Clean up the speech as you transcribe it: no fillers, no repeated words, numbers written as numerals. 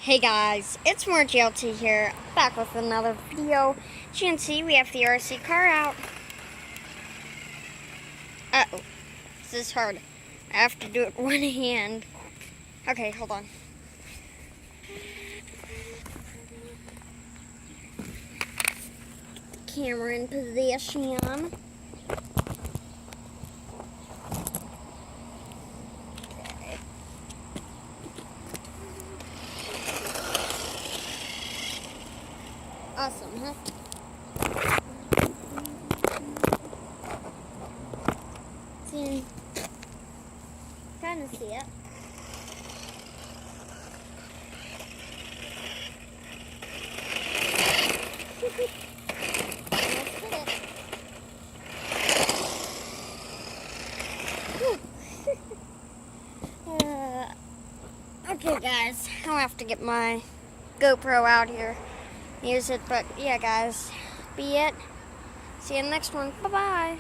Hey guys, it's more GLT here, back with another video. As you can see, we have the RC car out. Uh-oh, this is hard. I have to do it one hand. Okay, hold on. Camera in position. Awesome, huh? See, kind of see it. Okay, guys, I'll have to get my GoPro out here, use it, but yeah, guys, be it. See you in the next one. Bye-bye.